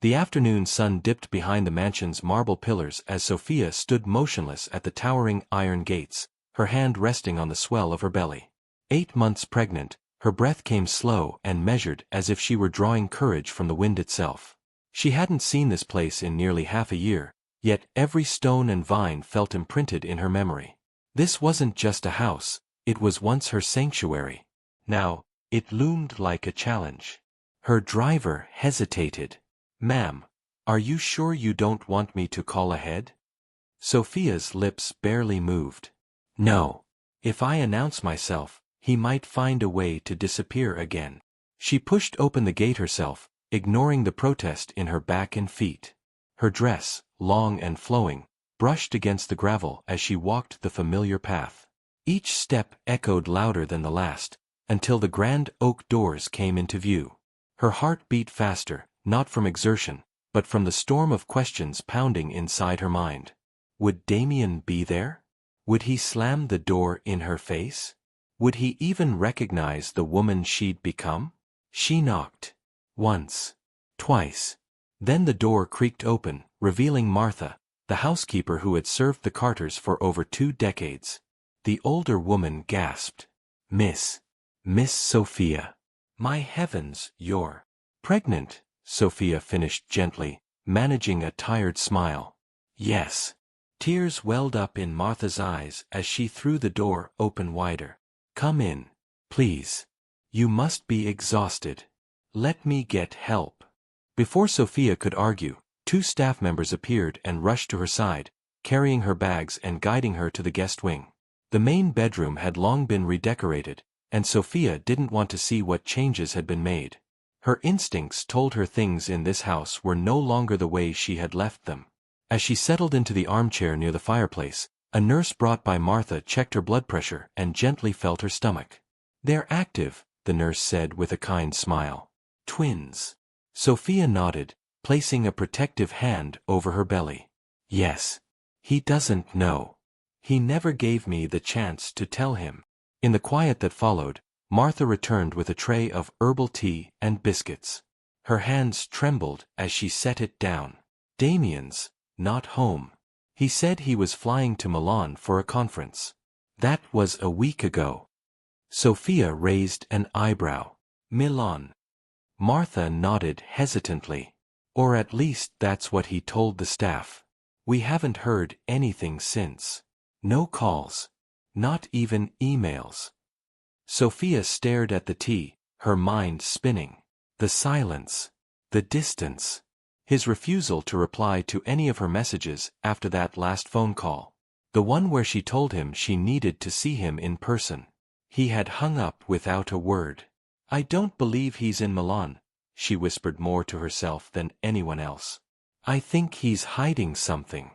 The afternoon sun dipped behind the mansion's marble pillars as Sophia stood motionless at the towering iron gates, her hand resting on the swell of her belly. 8 months pregnant, her breath came slow and measured as if she were drawing courage from the wind itself. She hadn't seen this place in nearly half a year, yet every stone and vine felt imprinted in her memory. This wasn't just a house, it was once her sanctuary. Now, it loomed like a challenge. Her driver hesitated. "Ma'am, are you sure you don't want me to call ahead?" Sophia's lips barely moved. "No. If I announce myself, he might find a way to disappear again." She pushed open the gate herself, ignoring the protest in her back and feet. Her dress, long and flowing, brushed against the gravel as she walked the familiar path. Each step echoed louder than the last, until the grand oak doors came into view. Her heart beat faster, not from exertion, but from the storm of questions pounding inside her mind. Would Damien be there? Would he slam the door in her face? Would he even recognize the woman she'd become? She knocked. Once. Twice. Then the door creaked open, revealing Martha, the housekeeper who had served the Carters for over 2 decades. The older woman gasped. Miss Sophia. "My heavens, you're pregnant," Sophia finished gently, managing a tired smile. "Yes." Tears welled up in Martha's eyes as she threw the door open wider. "Come in, please. You must be exhausted. Let me get help." Before Sophia could argue, 2 staff members appeared and rushed to her side, carrying her bags and guiding her to the guest wing. The main bedroom had long been redecorated, and Sophia didn't want to see what changes had been made. Her instincts told her things in this house were no longer the way she had left them. As she settled into the armchair near the fireplace, a nurse brought by Martha checked her blood pressure and gently felt her stomach. "They're active," the nurse said with a kind smile. "Twins." Sophia nodded, placing a protective hand over her belly. "Yes. He doesn't know. He never gave me the chance to tell him." In the quiet that followed, Martha returned with a tray of herbal tea and biscuits. Her hands trembled as she set it down. "Damien's not home. He said he was flying to Milan for a conference. That was a week ago." Sophia raised an eyebrow. "Milan?" Martha nodded hesitantly. "Or at least that's what he told the staff. We haven't heard anything since. No calls. Not even emails." Sophia stared at the tea, her mind spinning. The silence. The distance. His refusal to reply to any of her messages after that last phone call. The one where she told him she needed to see him in person. He had hung up without a word. "I don't believe he's in Milan," she whispered more to herself than anyone else. "I think he's hiding something."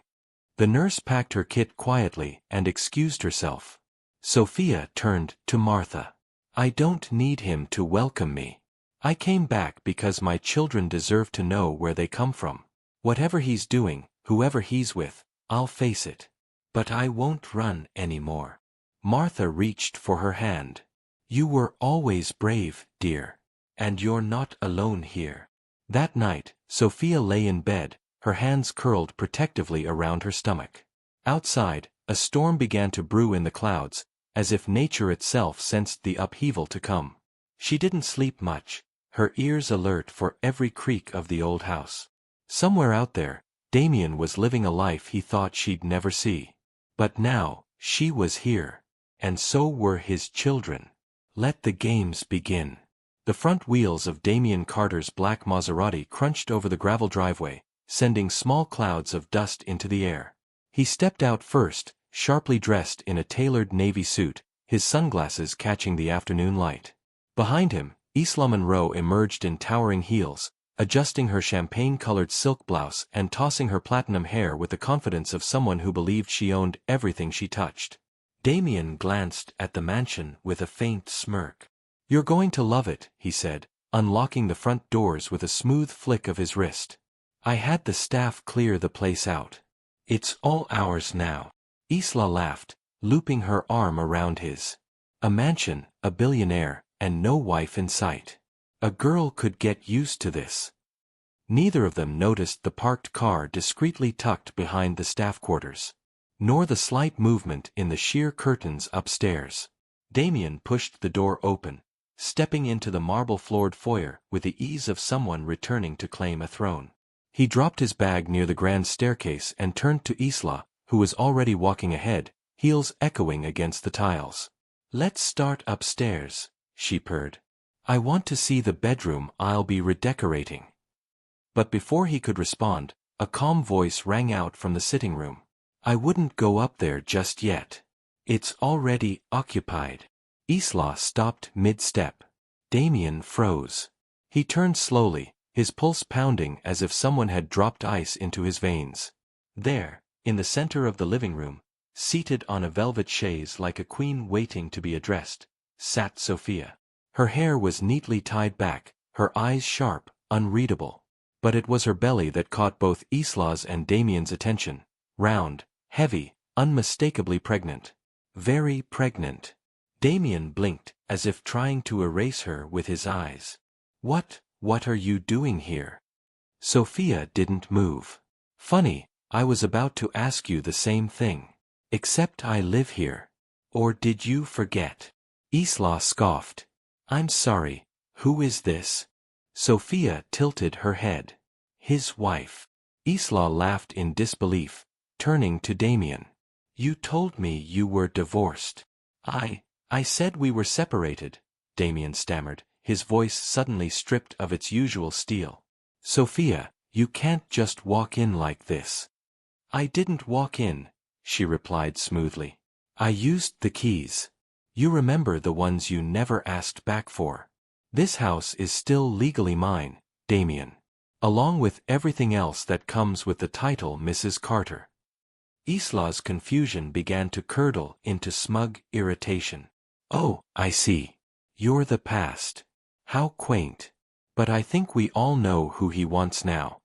The nurse packed her kit quietly and excused herself. Sophia turned to Martha. "I don't need him to welcome me. I came back because my children deserve to know where they come from. Whatever he's doing, whoever he's with, I'll face it. But I won't run anymore." Martha reached for her hand. "You were always brave, dear. And you're not alone here." That night, Sophia lay in bed, her hands curled protectively around her stomach. Outside, a storm began to brew in the clouds, as if nature itself sensed the upheaval to come. She didn't sleep much, her ears alert for every creak of the old house. Somewhere out there, Damien was living a life he thought she'd never see. But now, she was here. And so were his children. Let the games begin. The front wheels of Damien Carter's black Maserati crunched over the gravel driveway, sending small clouds of dust into the air. He stepped out first, sharply dressed in a tailored navy suit, his sunglasses catching the afternoon light. Behind him, Isla Monroe emerged in towering heels, adjusting her champagne-colored silk blouse and tossing her platinum hair with the confidence of someone who believed she owned everything she touched. Damien glanced at the mansion with a faint smirk. "You're going to love it," he said, unlocking the front doors with a smooth flick of his wrist. "I had the staff clear the place out. It's all ours now." Isla laughed, looping her arm around his. "A mansion, a billionaire, and no wife in sight. A girl could get used to this." Neither of them noticed the parked car discreetly tucked behind the staff quarters, nor the slight movement in the sheer curtains upstairs. Damien pushed the door open, stepping into the marble-floored foyer with the ease of someone returning to claim a throne. He dropped his bag near the grand staircase and turned to Isla, who was already walking ahead, heels echoing against the tiles. "Let's start upstairs," she purred. "I want to see the bedroom I'll be redecorating." But before he could respond, a calm voice rang out from the sitting room. "I wouldn't go up there just yet. It's already occupied." Isla stopped mid-step. Damien froze. He turned slowly, his pulse pounding as if someone had dropped ice into his veins. There, in the center of the living room, seated on a velvet chaise like a queen waiting to be addressed, sat Sophia. Her hair was neatly tied back, her eyes sharp, unreadable. But it was her belly that caught both Isla's and Damien's attention. Round, heavy, unmistakably pregnant. Very pregnant. Damien blinked, as if trying to erase her with his eyes. What are you doing here?" Sophia didn't move. "Funny, I was about to ask you the same thing. Except I live here. Or did you forget?" Isla scoffed. "I'm sorry, who is this?" Sophia tilted her head. "His wife." Isla laughed in disbelief, turning to Damien. "You told me you were divorced." I said we were separated," Damien stammered, his voice suddenly stripped of its usual steel. "Sophia, you can't just walk in like this." "I didn't walk in," she replied smoothly. "I used the keys. You remember the ones you never asked back for. This house is still legally mine, Damien. Along with everything else that comes with the title Mrs. Carter." Isla's confusion began to curdle into smug irritation. "Oh, I see. You're the past. How quaint. But I think we all know who he wants now."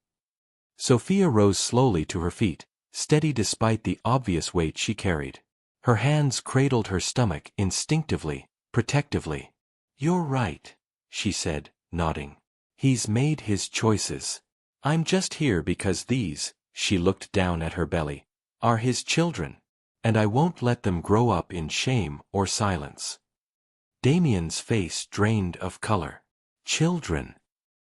Sophia rose slowly to her feet, steady despite the obvious weight she carried. Her hands cradled her stomach instinctively, protectively. "You're right," she said, nodding. "He's made his choices. I'm just here because these," she looked down at her belly, "are his children. And I won't let them grow up in shame or silence." Damien's face drained of color. "Children."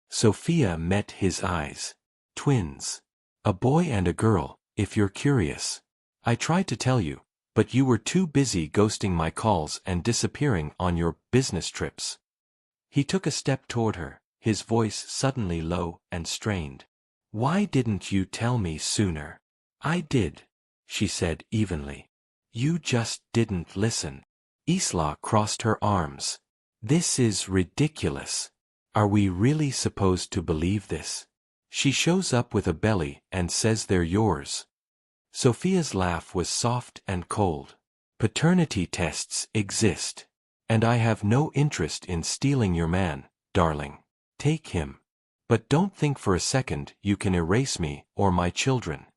Sophia met his eyes. "Twins. A boy and a girl, if you're curious. I tried to tell you, but you were too busy ghosting my calls and disappearing on your business trips." He took a step toward her, his voice suddenly low and strained. "Why didn't you tell me sooner?" "I did," she said evenly. "You just didn't listen." Isla crossed her arms. "This is ridiculous. Are we really supposed to believe this? She shows up with a belly and says they're yours." Sophia's laugh was soft and cold. "Paternity tests exist. And I have no interest in stealing your man, darling. Take him. But don't think for a second you can erase me or my children."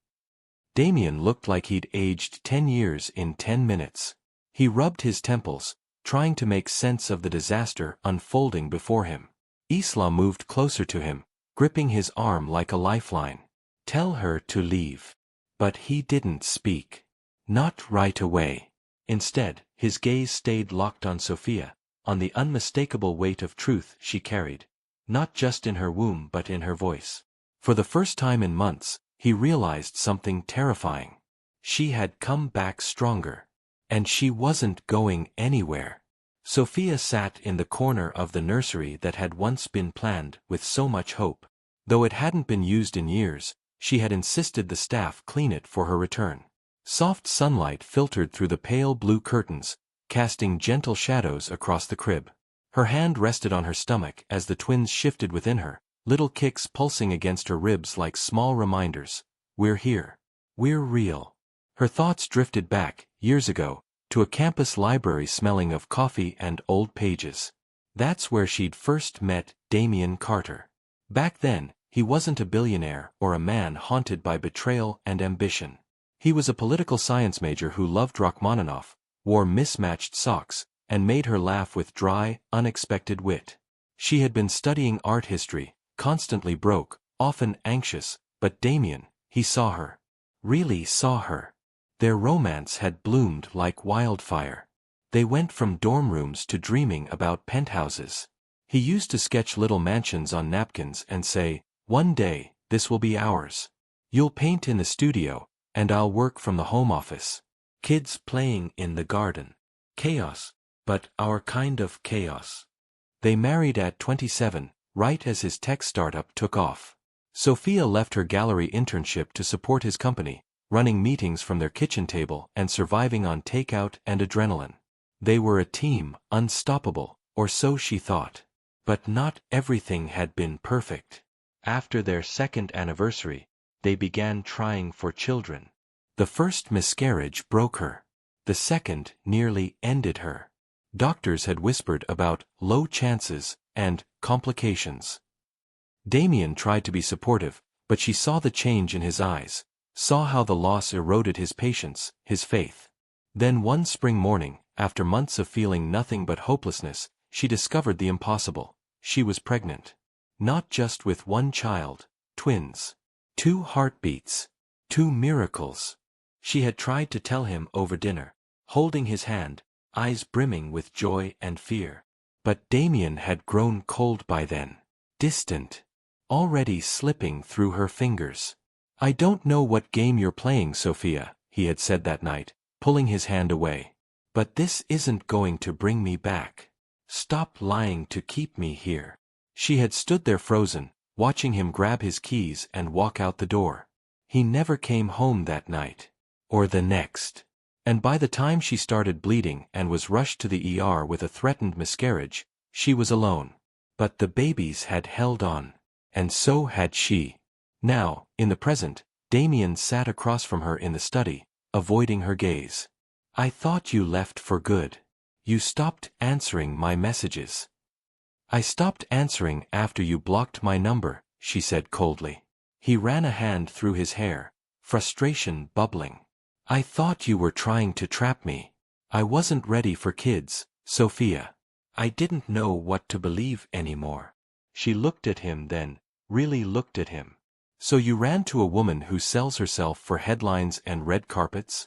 Damien looked like he'd aged 10 years in 10 minutes. He rubbed his temples, trying to make sense of the disaster unfolding before him. Isla moved closer to him, gripping his arm like a lifeline. "Tell her to leave." But he didn't speak. Not right away. Instead, his gaze stayed locked on Sophia, on the unmistakable weight of truth she carried, not just in her womb but in her voice. For the first time in months, he realized something terrifying. She had come back stronger. And she wasn't going anywhere. Sophia sat in the corner of the nursery that had once been planned with so much hope. Though it hadn't been used in years, she had insisted the staff clean it for her return. Soft sunlight filtered through the pale blue curtains, casting gentle shadows across the crib. Her hand rested on her stomach as the twins shifted within her, little kicks pulsing against her ribs like small reminders. "We're here. We're real." Her thoughts drifted back, years ago, to a campus library smelling of coffee and old pages. That's where she'd first met Damien Carter. Back then, he wasn't a billionaire or a man haunted by betrayal and ambition. He was a political science major who loved Rachmaninoff, wore mismatched socks, and made her laugh with dry, unexpected wit. She had been studying art history, constantly broke, often anxious, but Damien, he saw her. Really saw her. Their romance had bloomed like wildfire. They went from dorm rooms to dreaming about penthouses. He used to sketch little mansions on napkins and say, "One day, this will be ours. You'll paint in the studio, and I'll work from the home office. Kids playing in the garden. Chaos, but our kind of chaos." They married at 27, right as his tech startup took off. Sophia left her gallery internship to support his company, running meetings from their kitchen table and surviving on takeout and adrenaline. They were a team, unstoppable, or so she thought. But not everything had been perfect. After their second anniversary, they began trying for children. The first miscarriage broke her. The second nearly ended her. Doctors had whispered about low chances and complications. Damien tried to be supportive, but she saw the change in his eyes, saw how the loss eroded his patience, his faith. Then one spring morning, after months of feeling nothing but hopelessness, she discovered the impossible. She was pregnant. Not just with one child, twins. 2 heartbeats. 2 miracles. She had tried to tell him over dinner, holding his hand, eyes brimming with joy and fear. But Damien had grown cold by then. Distant. Already slipping through her fingers. "I don't know what game you're playing, Sophia," he had said that night, pulling his hand away. "But this isn't going to bring me back. Stop lying to keep me here." She had stood there frozen, watching him grab his keys and walk out the door. He never came home that night. Or the next. And by the time she started bleeding and was rushed to the ER with a threatened miscarriage, she was alone. But the babies had held on. And so had she. Now, in the present, Damien sat across from her in the study, avoiding her gaze. "I thought you left for good. You stopped answering my messages." "I stopped answering after you blocked my number," she said coldly. He ran a hand through his hair, frustration bubbling. "I thought you were trying to trap me. I wasn't ready for kids, Sophia. I didn't know what to believe anymore." She looked at him then, really looked at him. "So you ran to a woman who sells herself for headlines and red carpets?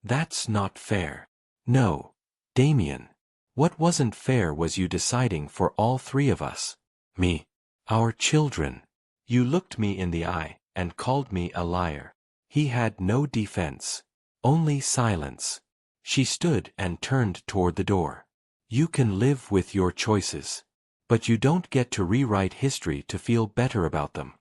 That's not fair." "No, Damien. What wasn't fair was you deciding for all 3 of us. Me. Our children. You looked me in the eye and called me a liar." He had no defense. Only silence. She stood and turned toward the door. "You can live with your choices. But you don't get to rewrite history to feel better about them."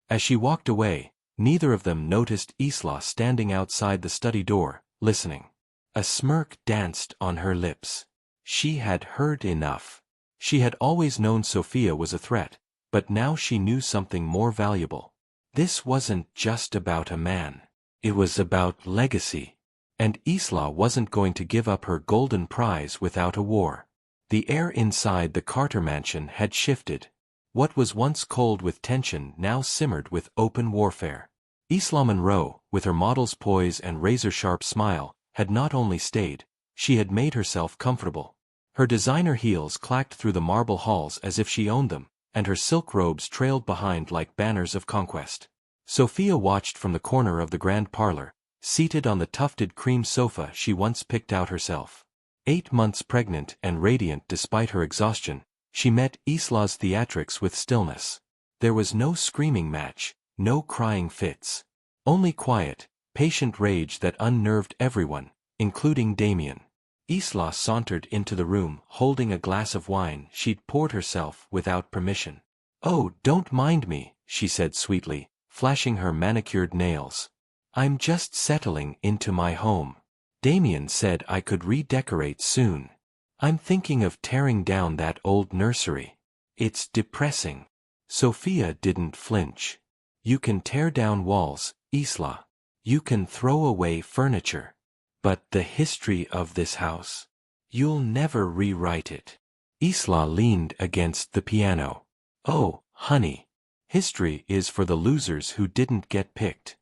As she walked away, neither of them noticed Isla standing outside the study door, listening. A smirk danced on her lips. She had heard enough. She had always known Sophia was a threat, but now she knew something more valuable. This wasn't just about a man. It was about legacy. And Isla wasn't going to give up her golden prize without a war. The air inside the Carter mansion had shifted. What was once cold with tension now simmered with open warfare. Isla Monroe, with her model's poise and razor-sharp smile, had not only stayed, she had made herself comfortable. Her designer heels clacked through the marble halls as if she owned them, and her silk robes trailed behind like banners of conquest. Sophia watched from the corner of the grand parlor, seated on the tufted cream sofa she once picked out herself. 8 months pregnant and radiant despite her exhaustion, she met Isla's theatrics with stillness. There was no screaming match, no crying fits. Only quiet, patient rage that unnerved everyone, including Damien. Isla sauntered into the room holding a glass of wine she'd poured herself without permission. "Oh, don't mind me," she said sweetly, flashing her manicured nails. "I'm just settling into my home. Damien said I could redecorate soon. I'm thinking of tearing down that old nursery. It's depressing." Sophia didn't flinch. "You can tear down walls, Isla. You can throw away furniture. But the history of this house, you'll never rewrite it." Isla leaned against the piano. "Oh, honey. History is for the losers who didn't get picked."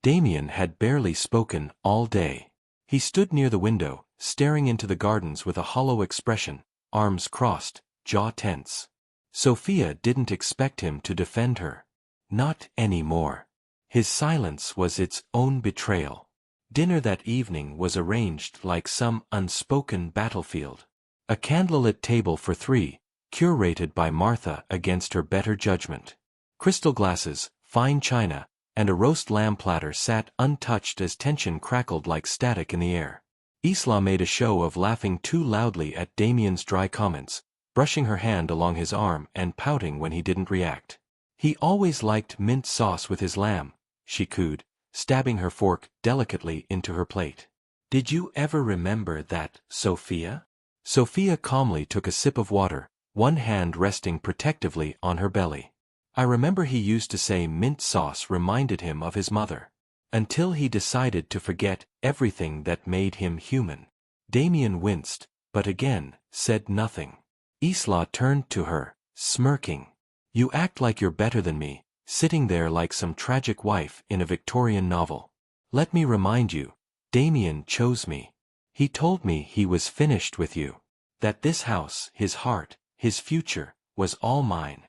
Damien had barely spoken all day. He stood near the window, staring into the gardens with a hollow expression, arms crossed, jaw tense. Sophia didn't expect him to defend her. Not anymore. His silence was its own betrayal. Dinner that evening was arranged like some unspoken battlefield. A candlelit table for three, curated by Martha against her better judgment. Crystal glasses, fine china, and a roast lamb platter sat untouched as tension crackled like static in the air. Isla made a show of laughing too loudly at Damien's dry comments, brushing her hand along his arm and pouting when he didn't react. He always liked mint sauce with his lamb, she cooed, stabbing her fork delicately into her plate. Did you ever remember that, Sophia? Sophia calmly took a sip of water, one hand resting protectively on her belly. I remember he used to say mint sauce reminded him of his mother. Until he decided to forget everything that made him human. Damien winced, but again, said nothing. Isla turned to her, smirking. You act like you're better than me, sitting there like some tragic wife in a Victorian novel. Let me remind you, Damien chose me. He told me he was finished with you. That this house, his heart, his future, was all mine.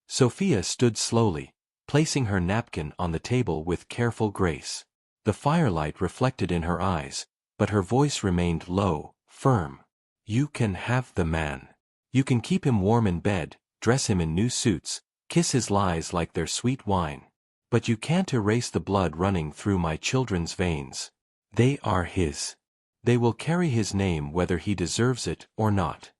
Sophia stood slowly, placing her napkin on the table with careful grace. The firelight reflected in her eyes, but her voice remained low, firm. You can have the man. You can keep him warm in bed, dress him in new suits, kiss his lies like they're sweet wine. But you can't erase the blood running through my children's veins. They are his. They will carry his name whether he deserves it or not.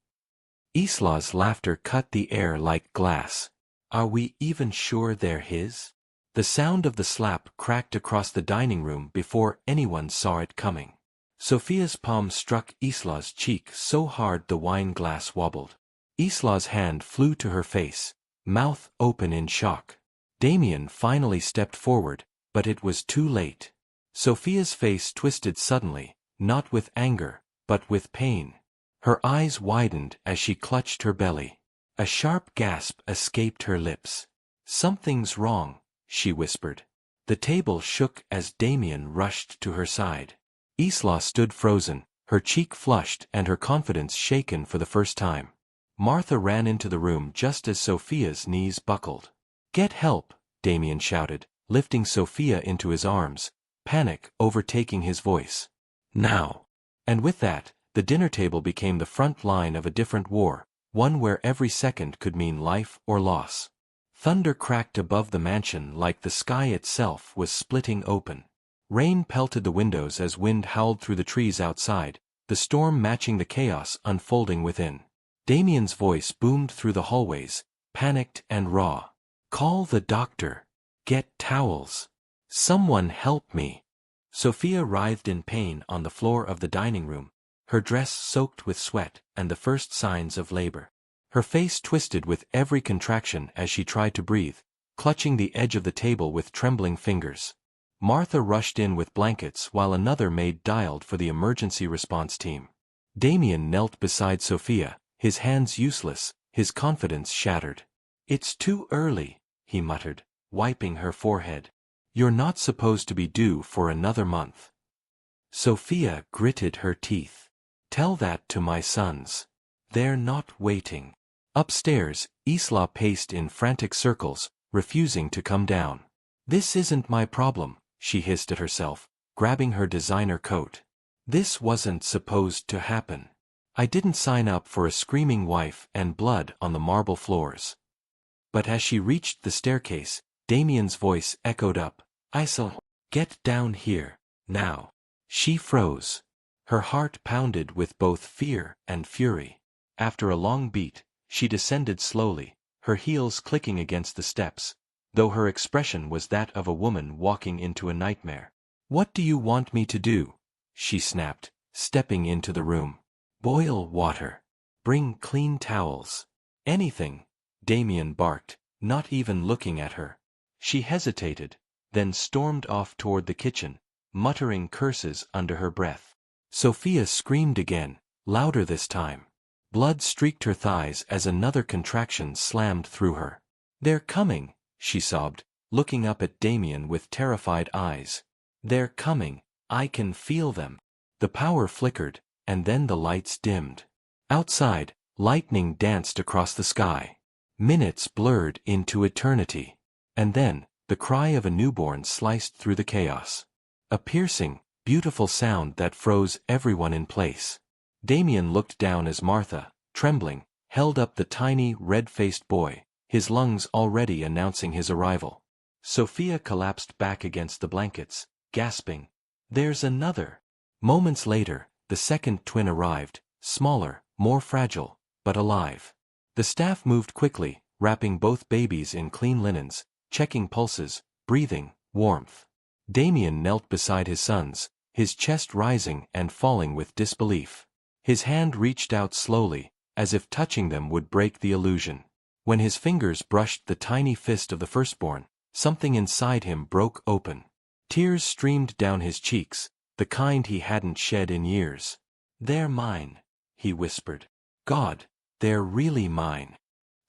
Isla's laughter cut the air like glass. Are we even sure they're his? The sound of the slap cracked across the dining room before anyone saw it coming. Sophia's palm struck Isla's cheek so hard the wine glass wobbled. Isla's hand flew to her face, mouth open in shock. Damien finally stepped forward, but it was too late. Sophia's face twisted suddenly, not with anger, but with pain. Her eyes widened as she clutched her belly. A sharp gasp escaped her lips. Something's wrong, she whispered. The table shook as Damien rushed to her side. Isla stood frozen, her cheek flushed and her confidence shaken for the first time. Martha ran into the room just as Sophia's knees buckled. Get help, Damien shouted, lifting Sophia into his arms, panic overtaking his voice. Now. And with that, the dinner table became the front line of a different war, one where every second could mean life or loss. Thunder cracked above the mansion like the sky itself was splitting open. Rain pelted the windows as wind howled through the trees outside, the storm matching the chaos unfolding within. Damien's voice boomed through the hallways, panicked and raw. Call the doctor. Get towels. Someone help me. Sophia writhed in pain on the floor of the dining room, her dress soaked with sweat and the first signs of labor. Her face twisted with every contraction as she tried to breathe, clutching the edge of the table with trembling fingers. Martha rushed in with blankets while another maid dialed for the emergency response team. Damien knelt beside Sophia, his hands useless, his confidence shattered. It's too early, he muttered, wiping her forehead. You're not supposed to be due for another month. Sophia gritted her teeth. Tell that to my sons. They're not waiting. Upstairs, Isla paced in frantic circles, refusing to come down. This isn't my problem, she hissed at herself, grabbing her designer coat. This wasn't supposed to happen. I didn't sign up for a screaming wife and blood on the marble floors. But as she reached the staircase, Damien's voice echoed up. Isla, get down here, now. She froze. Her heart pounded with both fear and fury. After a long beat, she descended slowly, her heels clicking against the steps, though her expression was that of a woman walking into a nightmare. What do you want me to do? She snapped, stepping into the room. Boil water. Bring clean towels. Anything, Damien barked, not even looking at her. She hesitated, then stormed off toward the kitchen, muttering curses under her breath. Sophia screamed again, louder this time. Blood streaked her thighs as another contraction slammed through her. They're coming, she sobbed, looking up at Damien with terrified eyes. They're coming, I can feel them. The power flickered, and then the lights dimmed. Outside, lightning danced across the sky. Minutes blurred into eternity. And then, the cry of a newborn sliced through the chaos. A piercing, beautiful sound that froze everyone in place. Damien looked down as Martha, trembling, held up the tiny, red-faced boy, his lungs already announcing his arrival. Sophia collapsed back against the blankets, gasping, "There's another!" Moments later, the second twin arrived, smaller, more fragile, but alive. The staff moved quickly, wrapping both babies in clean linens, checking pulses, breathing, warmth. Damien knelt beside his sons, his chest rising and falling with disbelief. His hand reached out slowly, as if touching them would break the illusion. When his fingers brushed the tiny fist of the firstborn, something inside him broke open. Tears streamed down his cheeks, the kind he hadn't shed in years. "They're mine," he whispered. "God, they're really mine."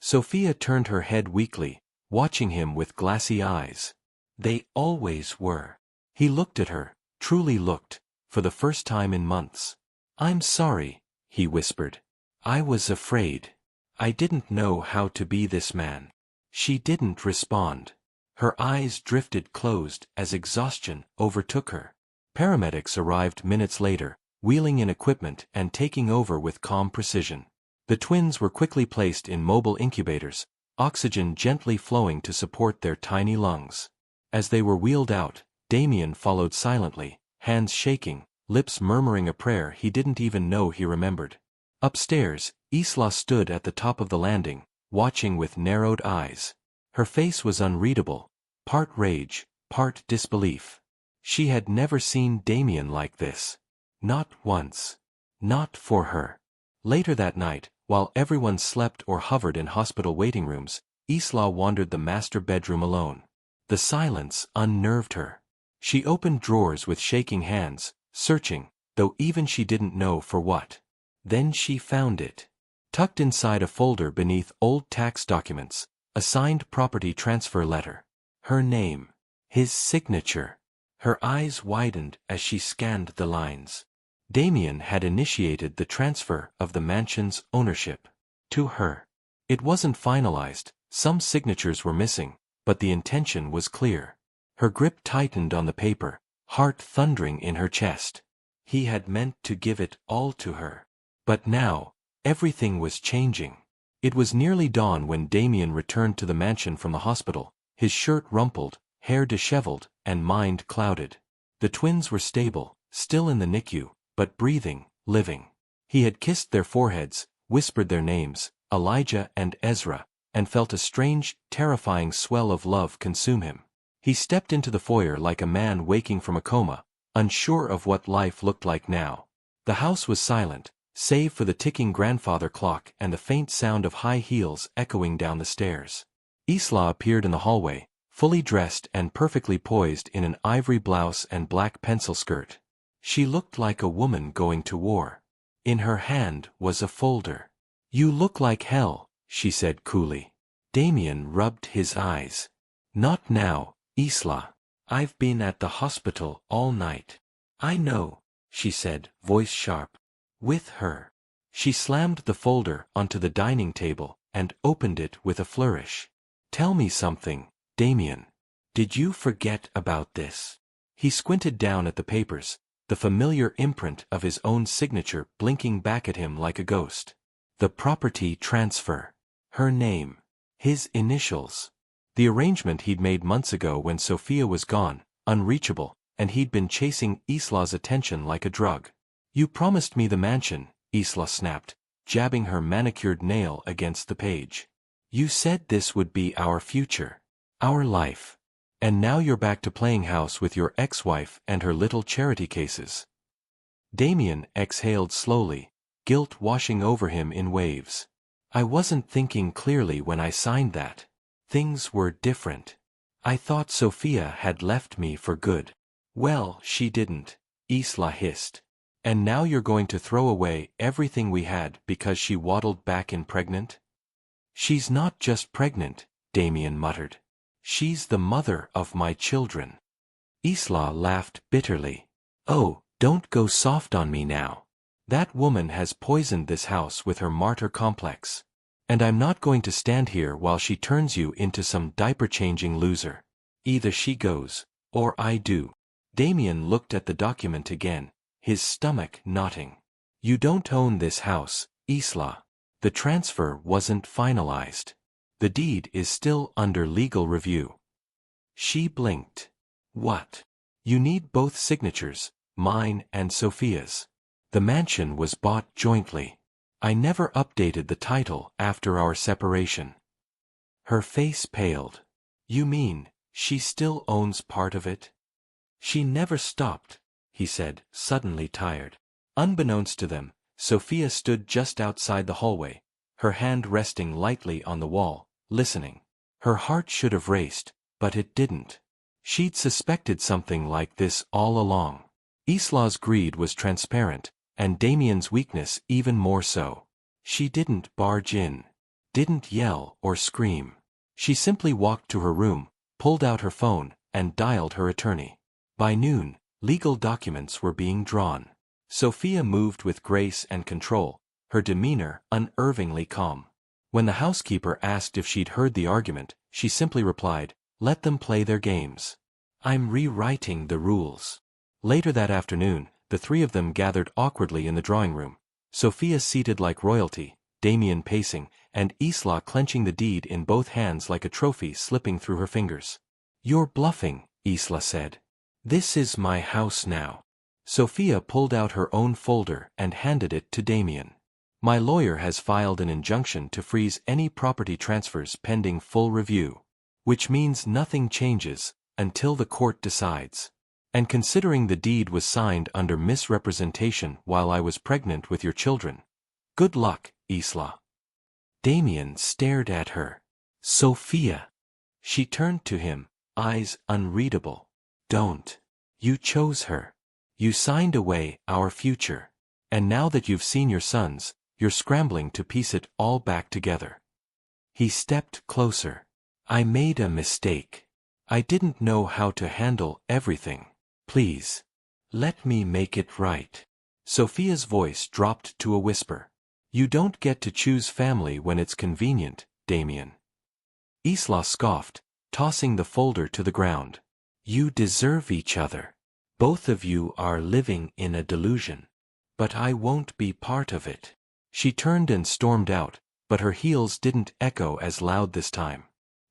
Sophia turned her head weakly, watching him with glassy eyes. "They always were." He looked at her, truly looked, for the first time in months. "I'm sorry," he whispered. "I was afraid. I didn't know how to be this man." She didn't respond. Her eyes drifted closed as exhaustion overtook her. Paramedics arrived minutes later, wheeling in equipment and taking over with calm precision. The twins were quickly placed in mobile incubators, oxygen gently flowing to support their tiny lungs. As they were wheeled out, Damien followed silently, hands shaking, lips murmuring a prayer he didn't even know he remembered. Upstairs, Isla stood at the top of the landing, watching with narrowed eyes. Her face was unreadable, part rage, part disbelief. She had never seen Damien like this. Not once. Not for her. Later that night, while everyone slept or hovered in hospital waiting rooms, Isla wandered the master bedroom alone. The silence unnerved her. She opened drawers with shaking hands, searching, though even she didn't know for what. Then she found it. Tucked inside a folder beneath old tax documents, a signed property transfer letter. Her name. His signature. Her eyes widened as she scanned the lines. Damien had initiated the transfer of the mansion's ownership to her. It wasn't finalized, some signatures were missing, but the intention was clear. Her grip tightened on the paper, heart thundering in her chest. He had meant to give it all to her. But now, everything was changing. It was nearly dawn when Damien returned to the mansion from the hospital, his shirt rumpled, hair disheveled, and mind clouded. The twins were stable, still in the NICU, but breathing, living. He had kissed their foreheads, whispered their names, Elijah and Ezra, and felt a strange, terrifying swell of love consume him. He stepped into the foyer like a man waking from a coma, unsure of what life looked like now. The house was silent, save for the ticking grandfather clock and the faint sound of high heels echoing down the stairs. Isla appeared in the hallway, fully dressed and perfectly poised in an ivory blouse and black pencil skirt. She looked like a woman going to war. In her hand was a folder. "You look like hell," she said coolly. Damien rubbed his eyes. "Not now, Isla. I've been at the hospital all night." "I know," she said, voice sharp. "With her." She slammed the folder onto the dining table and opened it with a flourish. "Tell me something, Damien. Did you forget about this?" He squinted down at the papers, the familiar imprint of his own signature blinking back at him like a ghost. The property transfer. Her name. His initials. The arrangement he'd made months ago when Sophia was gone, unreachable, and he'd been chasing Isla's attention like a drug. "You promised me the mansion," Isla snapped, jabbing her manicured nail against the page. "You said this would be our future. Our life. And now you're back to playing house with your ex-wife and her little charity cases." Damien exhaled slowly, guilt washing over him in waves. "I wasn't thinking clearly when I signed that. Things were different. I thought Sophia had left me for good." "Well, she didn't," Isla hissed. "And now you're going to throw away everything we had because she waddled back in pregnant?" "She's not just pregnant," Damien muttered. "She's the mother of my children." Isla laughed bitterly. "Oh, don't go soft on me now. That woman has poisoned this house with her martyr complex. And I'm not going to stand here while she turns you into some diaper-changing loser. Either she goes, or I do. Damien looked at the document again, his stomach knotting. You don't own this house, Isla. The transfer wasn't finalized. The deed is still under legal review. She blinked. What? You need both signatures, mine and Sophia's. The mansion was bought jointly. I never updated the title after our separation. Her face paled. You mean, she still owns part of it? She never stopped, he said, suddenly tired. Unbeknownst to them, Sophia stood just outside the hallway, her hand resting lightly on the wall, listening. Her heart should have raced, but it didn't. She'd suspected something like this all along. Isla's greed was transparent, and Damien's weakness even more so. She didn't barge in, didn't yell or scream. She simply walked to her room, pulled out her phone, and dialed her attorney. By noon, legal documents were being drawn. Sophia moved with grace and control, her demeanor unnervingly calm. When the housekeeper asked if she'd heard the argument, she simply replied, "Let them play their games. I'm rewriting the rules." Later that afternoon, the three of them gathered awkwardly in the drawing room. Sophia seated like royalty, Damien pacing, and Isla clenching the deed in both hands like a trophy slipping through her fingers. "You're bluffing," Isla said. "This is my house now." Sophia pulled out her own folder and handed it to Damien. "My lawyer has filed an injunction to freeze any property transfers pending full review. Which means nothing changes until the court decides. And considering the deed was signed under misrepresentation while I was pregnant with your children. Good luck, Isla." Damien stared at her. "Sophia." She turned to him, eyes unreadable. "Don't. You chose her. You signed away our future. And now that you've seen your sons, you're scrambling to piece it all back together." He stepped closer. "I made a mistake. I didn't know how to handle everything. Please. Let me make it right." Sophia's voice dropped to a whisper. "You don't get to choose family when it's convenient, Damien." Isla scoffed, tossing the folder to the ground. "You deserve each other. Both of you are living in a delusion. But I won't be part of it." She turned and stormed out, but her heels didn't echo as loud this time.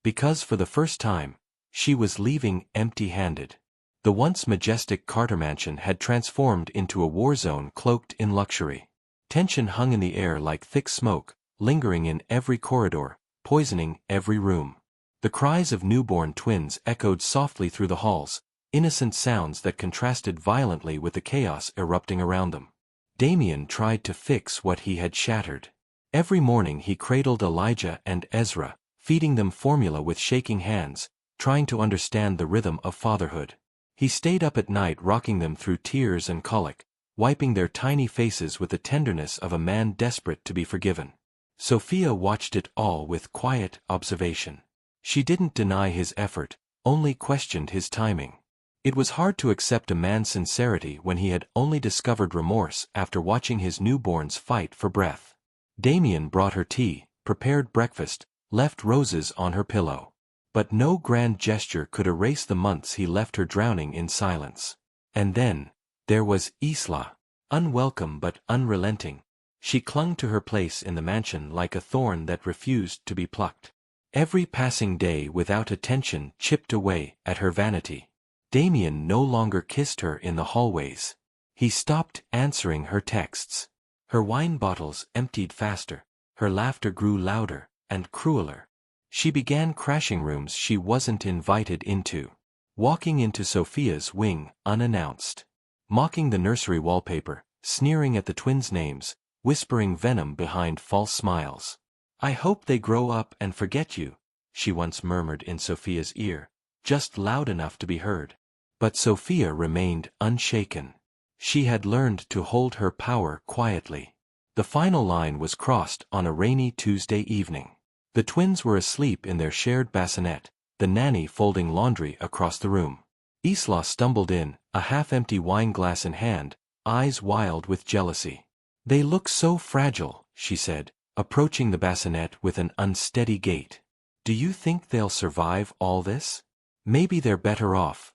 Because for the first time, she was leaving empty-handed. The once majestic Carter mansion had transformed into a war zone cloaked in luxury. Tension hung in the air like thick smoke, lingering in every corridor, poisoning every room. The cries of newborn twins echoed softly through the halls, innocent sounds that contrasted violently with the chaos erupting around them. Damien tried to fix what he had shattered. Every morning he cradled Elijah and Ezra, feeding them formula with shaking hands, trying to understand the rhythm of fatherhood. He stayed up at night rocking them through tears and colic, wiping their tiny faces with the tenderness of a man desperate to be forgiven. Sophia watched it all with quiet observation. She didn't deny his effort, only questioned his timing. It was hard to accept a man's sincerity when he had only discovered remorse after watching his newborns fight for breath. Damien brought her tea, prepared breakfast, left roses on her pillow. But no grand gesture could erase the months he left her drowning in silence. And then, there was Isla. Unwelcome but unrelenting. She clung to her place in the mansion like a thorn that refused to be plucked. Every passing day without attention chipped away at her vanity. Damien no longer kissed her in the hallways. He stopped answering her texts. Her wine bottles emptied faster, her laughter grew louder and crueler. She began crashing rooms she wasn't invited into. Walking into Sophia's wing unannounced. Mocking the nursery wallpaper, sneering at the twins' names, whispering venom behind false smiles. "I hope they grow up and forget you," she once murmured in Sophia's ear, just loud enough to be heard. But Sophia remained unshaken. She had learned to hold her power quietly. The final line was crossed on a rainy Tuesday evening. The twins were asleep in their shared bassinet, the nanny folding laundry across the room. Isla stumbled in, a half-empty wine glass in hand, eyes wild with jealousy. "They look so fragile," she said, approaching the bassinet with an unsteady gait. "Do you think they'll survive all this? Maybe they're better off,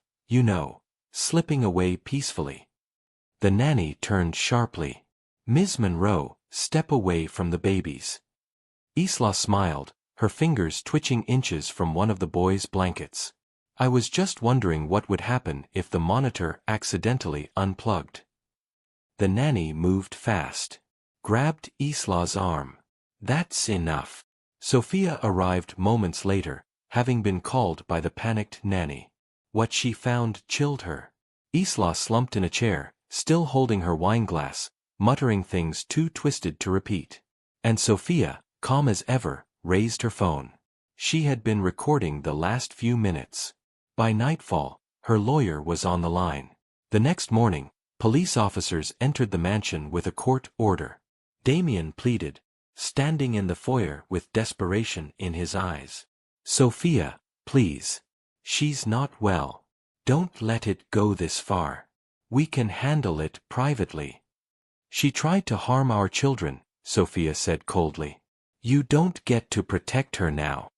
slipping away peacefully." The nanny turned sharply. "Ms. Monroe, step away from the babies." Isla smiled, her fingers twitching inches from one of the boys' blankets. "I was just wondering what would happen if the monitor accidentally unplugged." The nanny moved fast. Grabbed Isla's arm. "That's enough." Sophia arrived moments later, having been called by the panicked nanny. What she found chilled her. Isla slumped in a chair, still holding her wineglass, muttering things too twisted to repeat. And Sophia, calm as ever, raised her phone. She had been recording the last few minutes. By nightfall, her lawyer was on the line. The next morning, police officers entered the mansion with a court order. Damien pleaded, standing in the foyer with desperation in his eyes. "Sophia, please. She's not well. Don't let it go this far. We can handle it privately." "She tried to harm our children," Sophia said coldly. "You don't get to protect her now."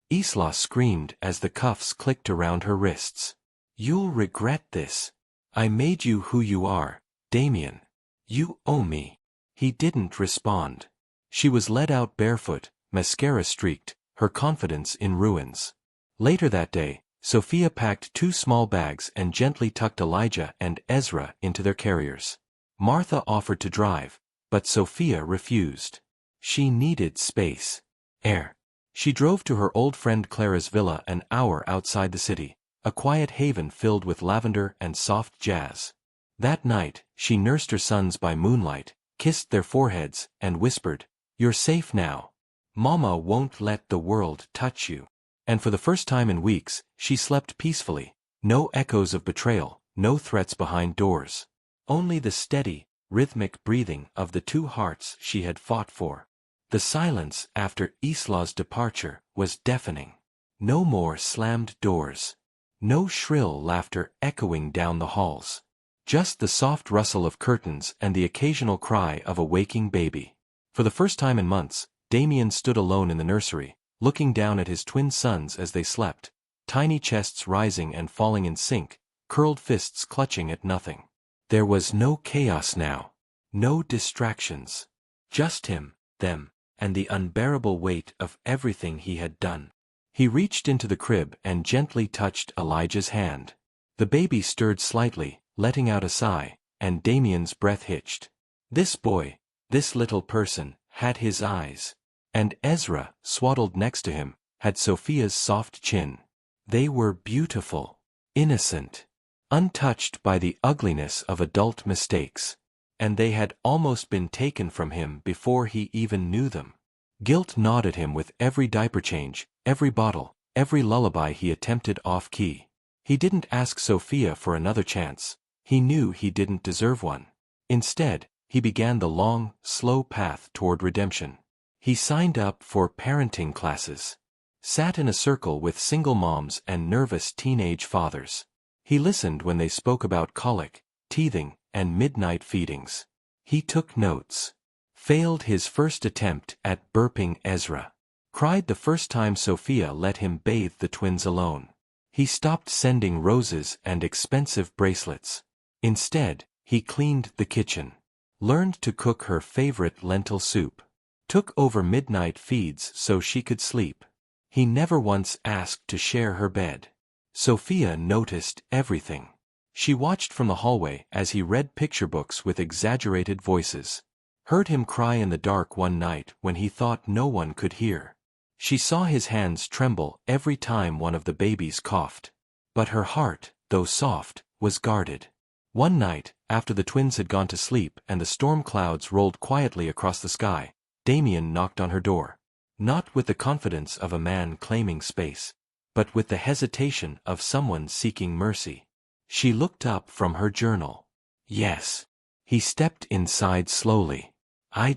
Isla screamed as the cuffs clicked around her wrists. "You'll regret this. I made you who you are, Damien. You owe me." He didn't respond. She was led out barefoot, mascara streaked, her confidence in ruins. Later that day, Sophia packed 2 small bags and gently tucked Elijah and Ezra into their carriers. Martha offered to drive, but Sophia refused. She needed space. Air. She drove to her old friend Clara's villa an hour outside the city, a quiet haven filled with lavender and soft jazz. That night, she nursed her sons by moonlight, kissed their foreheads, and whispered, "You're safe now. Mama won't let the world touch you." And for the first time in weeks, she slept peacefully. No echoes of betrayal, no threats behind doors. Only the steady, rhythmic breathing of the 2 hearts she had fought for. The silence after Isla's departure was deafening. No more slammed doors. No shrill laughter echoing down the halls. Just the soft rustle of curtains and the occasional cry of a waking baby. For the first time in months, Damien stood alone in the nursery, looking down at his twin sons as they slept, tiny chests rising and falling in sync, curled fists clutching at nothing. There was no chaos now. No distractions. Just him, them, and the unbearable weight of everything he had done. He reached into the crib and gently touched Elijah's hand. The baby stirred slightly, letting out a sigh, and Damien's breath hitched. This boy, this little person, had his eyes. And Ezra, swaddled next to him, had Sophia's soft chin. They were beautiful, innocent, untouched by the ugliness of adult mistakes. And they had almost been taken from him before he even knew them. Guilt gnawed at him with every diaper change, every bottle, every lullaby he attempted off-key. He didn't ask Sophia for another chance. He knew he didn't deserve one. Instead, he began the long, slow path toward redemption. He signed up for parenting classes. Sat in a circle with single moms and nervous teenage fathers. He listened when they spoke about colic, teething, and midnight feedings. He took notes. Failed his first attempt at burping Ezra. Cried the first time Sophia let him bathe the twins alone. He stopped sending roses and expensive bracelets. Instead, he cleaned the kitchen. Learned to cook her favorite lentil soup. Took over midnight feeds so she could sleep. He never once asked to share her bed. Sophia noticed everything. She watched from the hallway as he read picture books with exaggerated voices. Heard him cry in the dark one night when he thought no one could hear. She saw his hands tremble every time one of the babies coughed. But her heart, though soft, was guarded. One night, after the twins had gone to sleep and the storm clouds rolled quietly across the sky, Damien knocked on her door. Not with the confidence of a man claiming space, but with the hesitation of someone seeking mercy. She looked up from her journal. Yes. He stepped inside slowly. I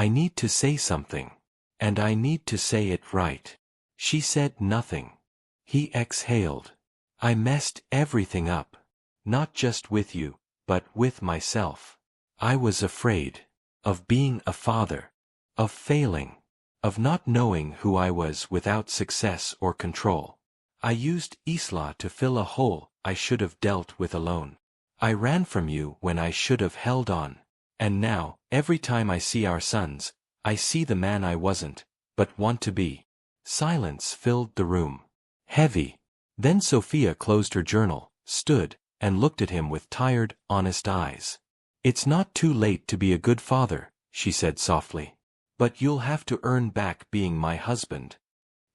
need to say something. And I need to say it right. She said nothing. He exhaled. I messed everything up. Not just with you, but with myself. I was afraid of being a father. Of failing. Of not knowing who I was without success or control. I used Isla to fill a hole I should have dealt with alone. I ran from you when I should have held on. And now, every time I see our sons, I see the man I wasn't, but want to be. Silence filled the room. Heavy. Then Sophia closed her journal, stood, and looked at him with tired, honest eyes. It's not too late to be a good father, she said softly. But you'll have to earn back being my husband.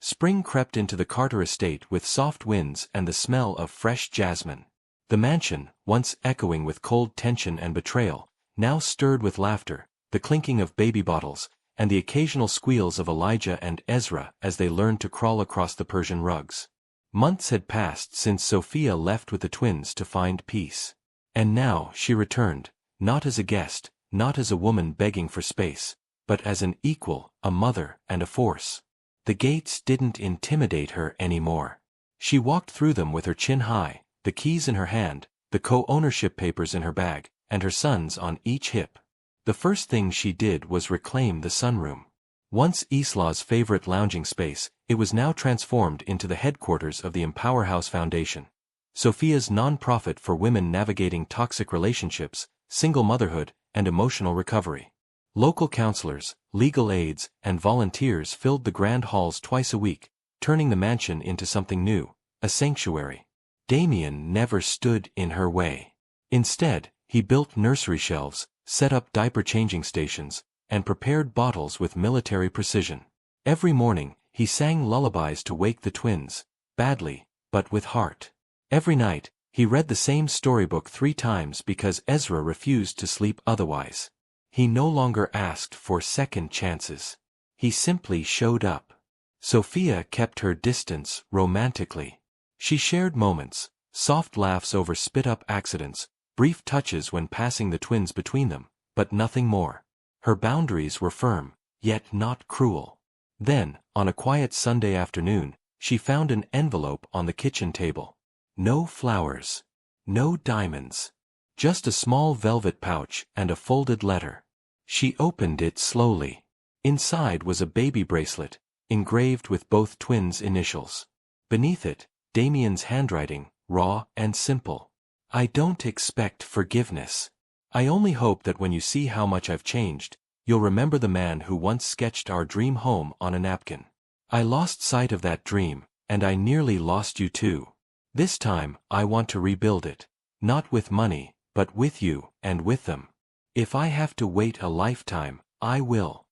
Spring crept into the Carter estate with soft winds and the smell of fresh jasmine. The mansion, once echoing with cold tension and betrayal, now stirred with laughter, the clinking of baby bottles, and the occasional squeals of Elijah and Ezra as they learned to crawl across the Persian rugs. Months had passed since Sophia left with the twins to find peace. And now she returned, not as a guest, not as a woman begging for space, but as an equal, a mother, and a force. The gates didn't intimidate her anymore. She walked through them with her chin high, the keys in her hand, the co-ownership papers in her bag, and her sons on each hip. The first thing she did was reclaim the sunroom. Once Isla's favorite lounging space, it was now transformed into the headquarters of the Empower House Foundation, Sophia's non-profit for women navigating toxic relationships, single motherhood, and emotional recovery. Local counselors, legal aides, and volunteers filled the grand halls twice a week, turning the mansion into something new, a sanctuary. Damien never stood in her way. Instead, he built nursery shelves, set up diaper-changing stations, and prepared bottles with military precision. Every morning, he sang lullabies to wake the twins, badly, but with heart. Every night, he read the same storybook 3 times because Ezra refused to sleep otherwise. He no longer asked for second chances. He simply showed up. Sophia kept her distance romantically. She shared moments, soft laughs over spit-up accidents, brief touches when passing the twins between them, but nothing more. Her boundaries were firm, yet not cruel. Then, on a quiet Sunday afternoon, she found an envelope on the kitchen table. No flowers. No diamonds. Just a small velvet pouch and a folded letter. She opened it slowly. Inside was a baby bracelet, engraved with both twins' initials. Beneath it, Damien's handwriting, raw and simple. I don't expect forgiveness. I only hope that when you see how much I've changed, you'll remember the man who once sketched our dream home on a napkin. I lost sight of that dream, and I nearly lost you too. This time, I want to rebuild it. Not with money, but with you, and with them. If I have to wait a lifetime, I will.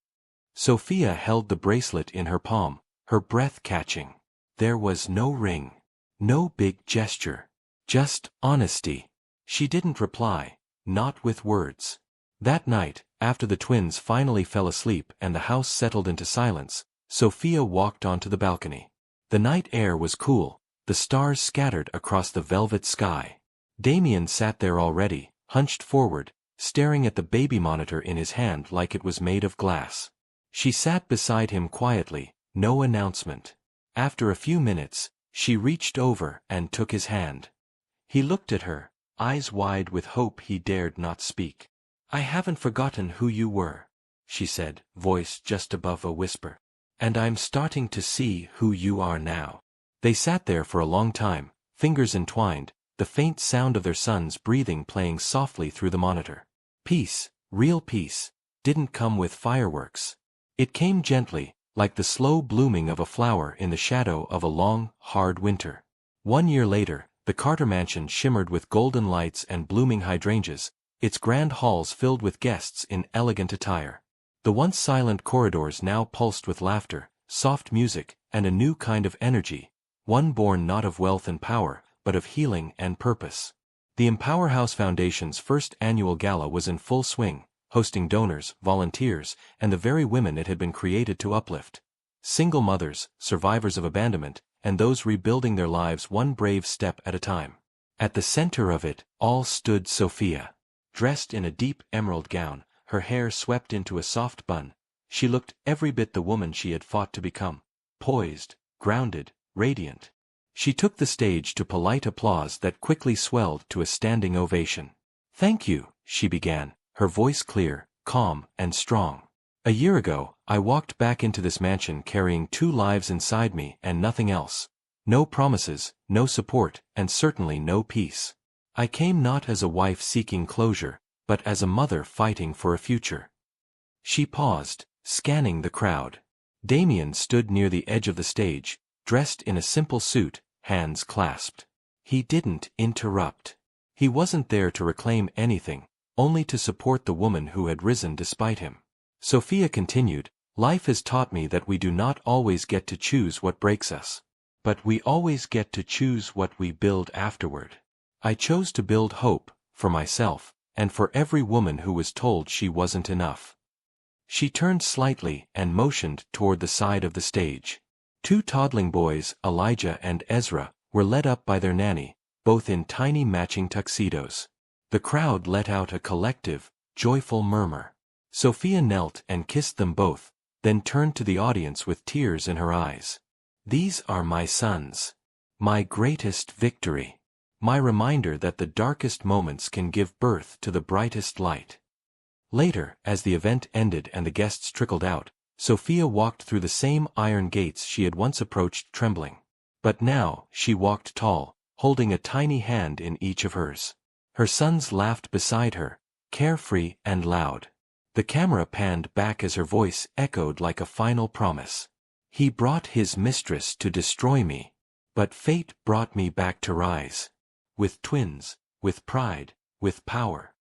Sophia held the bracelet in her palm, her breath catching. There was no ring. No big gesture. Just honesty. She didn't reply, not with words. That night, after the twins finally fell asleep and the house settled into silence, Sophia walked onto the balcony. The night air was cool, the stars scattered across the velvet sky. Damien sat there already, hunched forward, staring at the baby monitor in his hand like it was made of glass. She sat beside him quietly, no announcement. After a few minutes, she reached over and took his hand. He looked at her, eyes wide with hope he dared not speak. I haven't forgotten who you were, she said, voice just above a whisper. And I'm starting to see who you are now. They sat there for a long time, fingers entwined, the faint sound of their son's breathing playing softly through the monitor. Peace, real peace, didn't come with fireworks. It came gently, like the slow blooming of a flower in the shadow of a long, hard winter. 1 year later, the Carter mansion shimmered with golden lights and blooming hydrangeas, its grand halls filled with guests in elegant attire. The once silent corridors now pulsed with laughter, soft music, and a new kind of energy, one born not of wealth and power, but of healing and purpose. The Empower House Foundation's first annual gala was in full swing, hosting donors, volunteers, and the very women it had been created to uplift. Single mothers, survivors of abandonment, and those rebuilding their lives one brave step at a time. At the center of it all stood Sophia. Dressed in a deep emerald gown, her hair swept into a soft bun, she looked every bit the woman she had fought to become. Poised, grounded, radiant. She took the stage to polite applause that quickly swelled to a standing ovation. Thank you, she began, her voice clear, calm, and strong. A year ago, I walked back into this mansion carrying 2 lives inside me and nothing else. No promises, no support, and certainly no peace. I came not as a wife seeking closure, but as a mother fighting for a future. She paused, scanning the crowd. Damien stood near the edge of the stage, dressed in a simple suit, hands clasped. He didn't interrupt. He wasn't there to reclaim anything, only to support the woman who had risen despite him. Sophia continued, "Life has taught me that we do not always get to choose what breaks us. But we always get to choose what we build afterward. I chose to build hope, for myself, and for every woman who was told she wasn't enough." She turned slightly and motioned toward the side of the stage. 2 toddling boys, Elijah and Ezra, were led up by their nanny, both in tiny matching tuxedos. The crowd let out a collective, joyful murmur. Sophia knelt and kissed them both, then turned to the audience with tears in her eyes. "These are my sons. My greatest victory. My reminder that the darkest moments can give birth to the brightest light." Later, as the event ended and the guests trickled out, Sophia walked through the same iron gates she had once approached trembling. But now, she walked tall, holding a tiny hand in each of hers. Her sons laughed beside her, carefree and loud. The camera panned back as her voice echoed like a final promise. "He brought his mistress to destroy me, but fate brought me back to rise. With twins, with pride, with power."